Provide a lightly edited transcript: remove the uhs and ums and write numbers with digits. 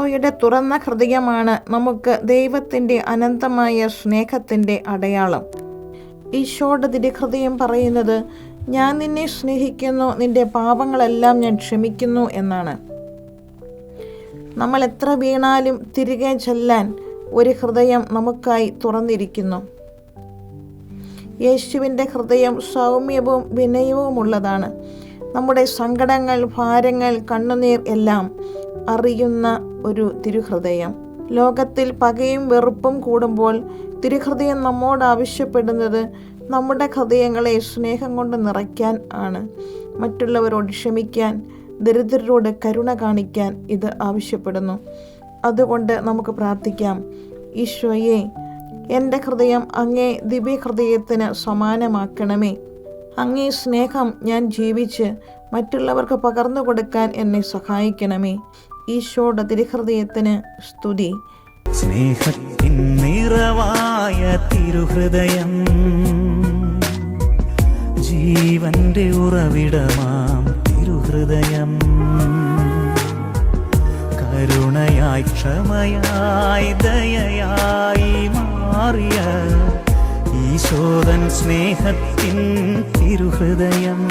ഈശോയുടെ തുറന്ന ഹൃദയമാണ് നമുക്ക് ദൈവത്തിൻ്റെ അനന്തമായ സ്നേഹത്തിൻ്റെ അടയാളം. ഈശോയുടെ തിരുഹൃദയം പറയുന്നത്, ഞാൻ നിന്നെ സ്നേഹിക്കുന്നു, നിന്റെ പാപങ്ങളെല്ലാം ഞാൻ ക്ഷമിക്കുന്നു എന്നാണ്. നമ്മൾ എത്ര വീണാലും തിരികെ ചെല്ലാൻ ഒരു ഹൃദയം നമുക്കായി തുറന്നിരിക്കുന്നു. യേശുവിൻ്റെ ഹൃദയം സൗമ്യവും വിനയവുമുള്ളതാണ്. നമ്മുടെ സങ്കടങ്ങൾ, ഭാരങ്ങൾ, കണ്ണുനീർ എല്ലാം അറിയുന്ന ഒരു തിരുഹൃദയം. ലോകത്തിൽ പകയും വെറുപ്പും കൂടുമ്പോൾ തിരുഹൃദയം നമ്മോട് ആവശ്യപ്പെടുന്നത് നമ്മുടെ ഹൃദയങ്ങളെ സ്നേഹം കൊണ്ട് നിറയ്ക്കാൻ ആണ്. മറ്റുള്ളവരോട് ക്ഷമിക്കാൻ, ദരിദ്രരോട് കരുണ കാണിക്കാൻ ഇത് ആവശ്യപ്പെടുന്നു. അതുകൊണ്ട് നമുക്ക് പ്രാർത്ഥിക്കാം. ഈശോയെ, എൻ്റെ ഹൃദയം അങ്ങേ ദിവ്യഹൃദയത്തിന് സമാനമാക്കണമേ. അങ്ങേ സ്നേഹം ഞാൻ ജീവിച്ച് മറ്റുള്ളവർക്ക് പകർന്നു കൊടുക്കാൻ എന്നെ സഹായിക്കണമേ. ഈശോയുടെ തിരുഹൃദയത്തിന് സ്തുതി. സ്നേഹത്തിൻ നിറവായ തിരുഹൃദയം, ജീവന്റെ ഉറവിടമാം തിരുഹൃദയം, കരുണയായി ക്ഷമയായി ദയയായി മാറിയ ഈശോദൻ സ്നേഹത്തിൻ തിരുഹൃദയം.